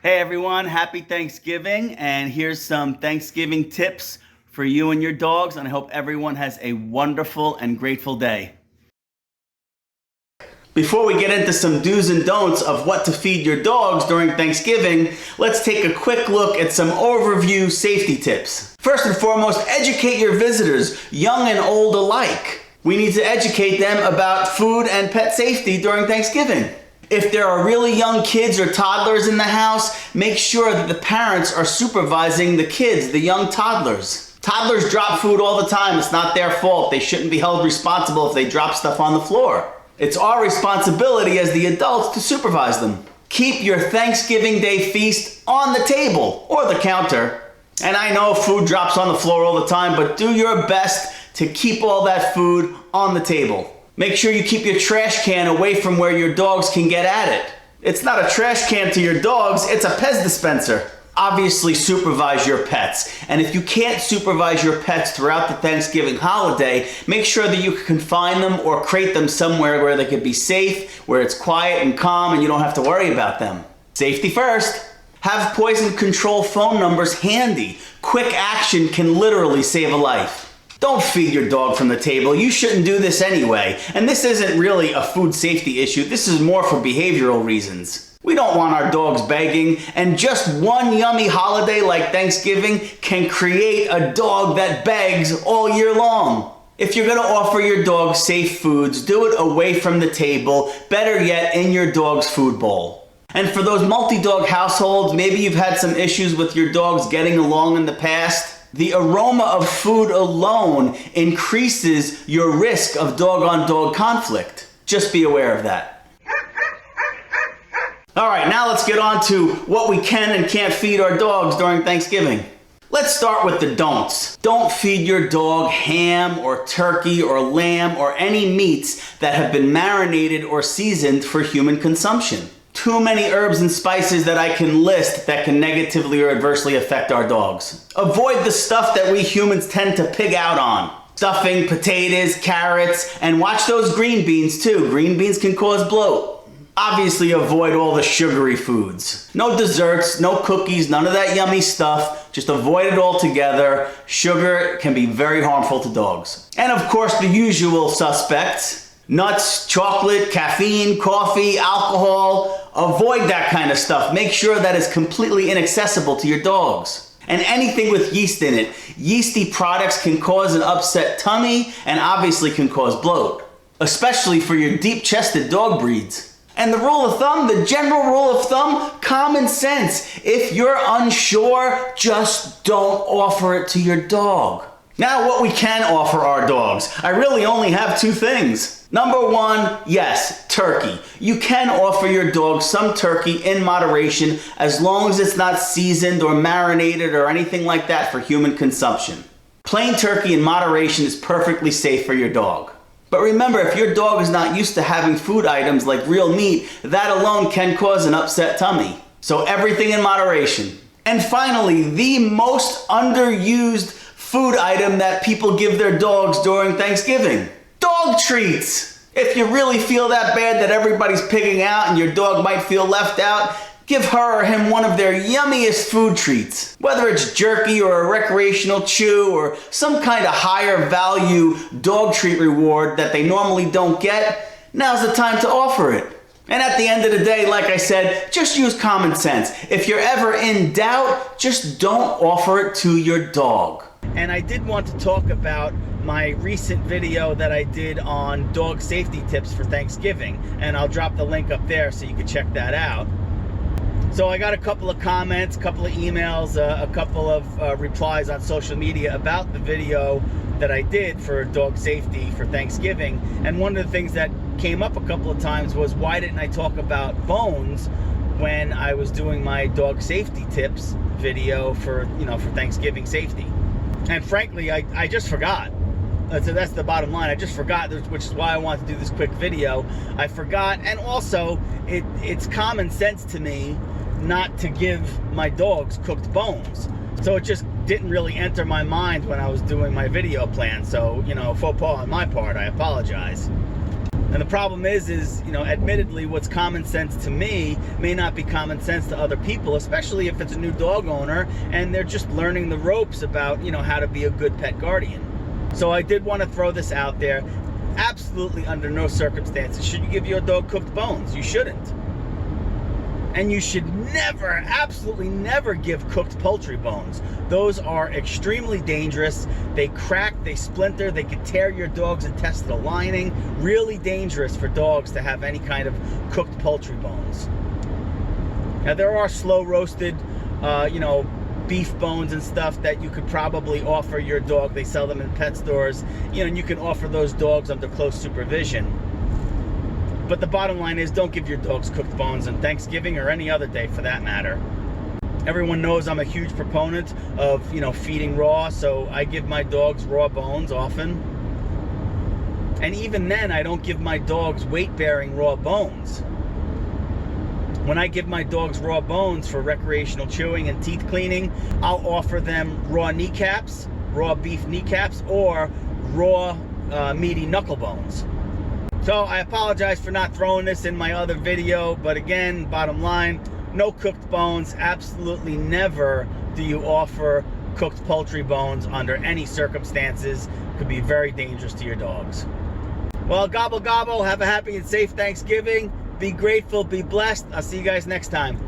Hey everyone, happy Thanksgiving, and here's some Thanksgiving tips for you and your dogs, and I hope everyone has a wonderful and grateful day. Before we get into some do's and don'ts of what to feed your dogs during Thanksgiving, let's take a quick look at some overview safety tips. First and foremost, educate your visitors, young and old alike. We need to educate them about food and pet safety during Thanksgiving. If there are really young kids or toddlers in the house, make sure that the parents are supervising the kids, the young toddlers. Toddlers drop food all the time. It's not their fault. They shouldn't be held responsible if they drop stuff on the floor. It's our responsibility as the adults to supervise them. Keep your Thanksgiving Day feast on the table or the counter. And I know food drops on the floor all the time, but do your best to keep all that food on the table. Make sure you keep your trash can away from where your dogs can get at it. It's not a trash can to your dogs, it's a Pez dispenser. Obviously supervise your pets. And if you can't supervise your pets throughout the Thanksgiving holiday, make sure that you can confine them or crate them somewhere where they could be safe, where it's quiet and calm and you don't have to worry about them. Safety first. Have poison control phone numbers handy. Quick action can literally save a life. Don't feed your dog from the table. You shouldn't do this anyway. And this isn't really a food safety issue. This is more for behavioral reasons. We don't want our dogs begging, and just one yummy holiday like Thanksgiving can create a dog that begs all year long. If you're gonna offer your dog safe foods, do it away from the table, better yet in your dog's food bowl. And for those multi-dog households, maybe you've had some issues with your dogs getting along in the past. The aroma of food alone increases your risk of dog-on-dog conflict. Just be aware of that. All right, now let's get on to what we can and can't feed our dogs during Thanksgiving. Let's start with the don'ts. Don't feed your dog ham or turkey or lamb or any meats that have been marinated or seasoned for human consumption. Too many herbs and spices that I can list that can negatively or adversely affect our dogs. Avoid the stuff that we humans tend to pig out on. Stuffing, potatoes, carrots, and watch those green beans too. Green beans can cause bloat. Obviously avoid all the sugary foods. No desserts, no cookies, none of that yummy stuff. Just avoid it altogether. Sugar can be very harmful to dogs. And of course the usual suspects. Nuts, chocolate, caffeine, coffee, alcohol. Avoid that kind of stuff. Make sure that it's completely inaccessible to your dogs. And anything with yeast in it. Yeasty products can cause an upset tummy and obviously can cause bloat. Especially for your deep-chested dog breeds. And the rule of thumb, the general rule of thumb, common sense. If you're unsure, just don't offer it to your dog. Now what we can offer our dogs. I really only have two things. Number one, yes, turkey. You can offer your dog some turkey in moderation as long as it's not seasoned or marinated or anything like that for human consumption. Plain turkey in moderation is perfectly safe for your dog. But remember, if your dog is not used to having food items like real meat, that alone can cause an upset tummy. So everything in moderation. And finally, the most underused food item that people give their dogs during Thanksgiving. Dog treats! If you really feel that bad that everybody's pigging out and your dog might feel left out, give her or him one of their yummiest food treats. Whether it's jerky or a recreational chew or some kind of higher value dog treat reward that they normally don't get, now's the time to offer it. And at the end of the day, like I said, just use common sense. If you're ever in doubt, just don't offer it to your dog. And I did want to talk about my recent video that I did on dog safety tips for Thanksgiving, and I'll drop the link up there so you can check that out. So I got a couple of comments, a couple of emails, a couple of replies on social media about the video that I did for dog safety for Thanksgiving. And one of the things that came up a couple of times was, why didn't I talk about bones when I was doing my dog safety tips video for Thanksgiving safety? And frankly, I just forgot. So that's the bottom line. I just forgot, which is why I wanted to do this quick video. I forgot, and also it's common sense to me not to give my dogs cooked bones. So it just didn't really enter my mind when I was doing my video plan. So, faux pas on my part, I apologize. And the problem is, you know, admittedly, what's common sense to me may not be common sense to other people, especially if it's a new dog owner and they're just learning the ropes about, you know, how to be a good pet guardian. So I did want to throw this out there. Absolutely under no circumstances should you give your dog cooked bones. You shouldn't. And you should never, absolutely never give cooked poultry bones. Those are extremely dangerous. They crack, they splinter, they can tear your dog's intestinal lining. Really dangerous for dogs to have any kind of cooked poultry bones. Now there are slow roasted, you know, beef bones and stuff that you could probably offer your dog. They sell them in pet stores, you know, and you can offer those dogs under close supervision. But the bottom line is, don't give your dogs cooked bones on Thanksgiving or any other day for that matter. Everyone knows I'm a huge proponent of, you know, feeding raw, so I give my dogs raw bones often. And even then, I don't give my dogs weight-bearing raw bones. When I give my dogs raw bones for recreational chewing and teeth cleaning, I'll offer them raw kneecaps, raw beef kneecaps, or raw meaty knuckle bones. So I apologize for not throwing this in my other video, but again, bottom line, no cooked bones. Absolutely never do you offer cooked poultry bones under any circumstances. Could be very dangerous to your dogs. Well, gobble gobble, have a happy and safe Thanksgiving. Be grateful, be blessed. I'll see you guys next time.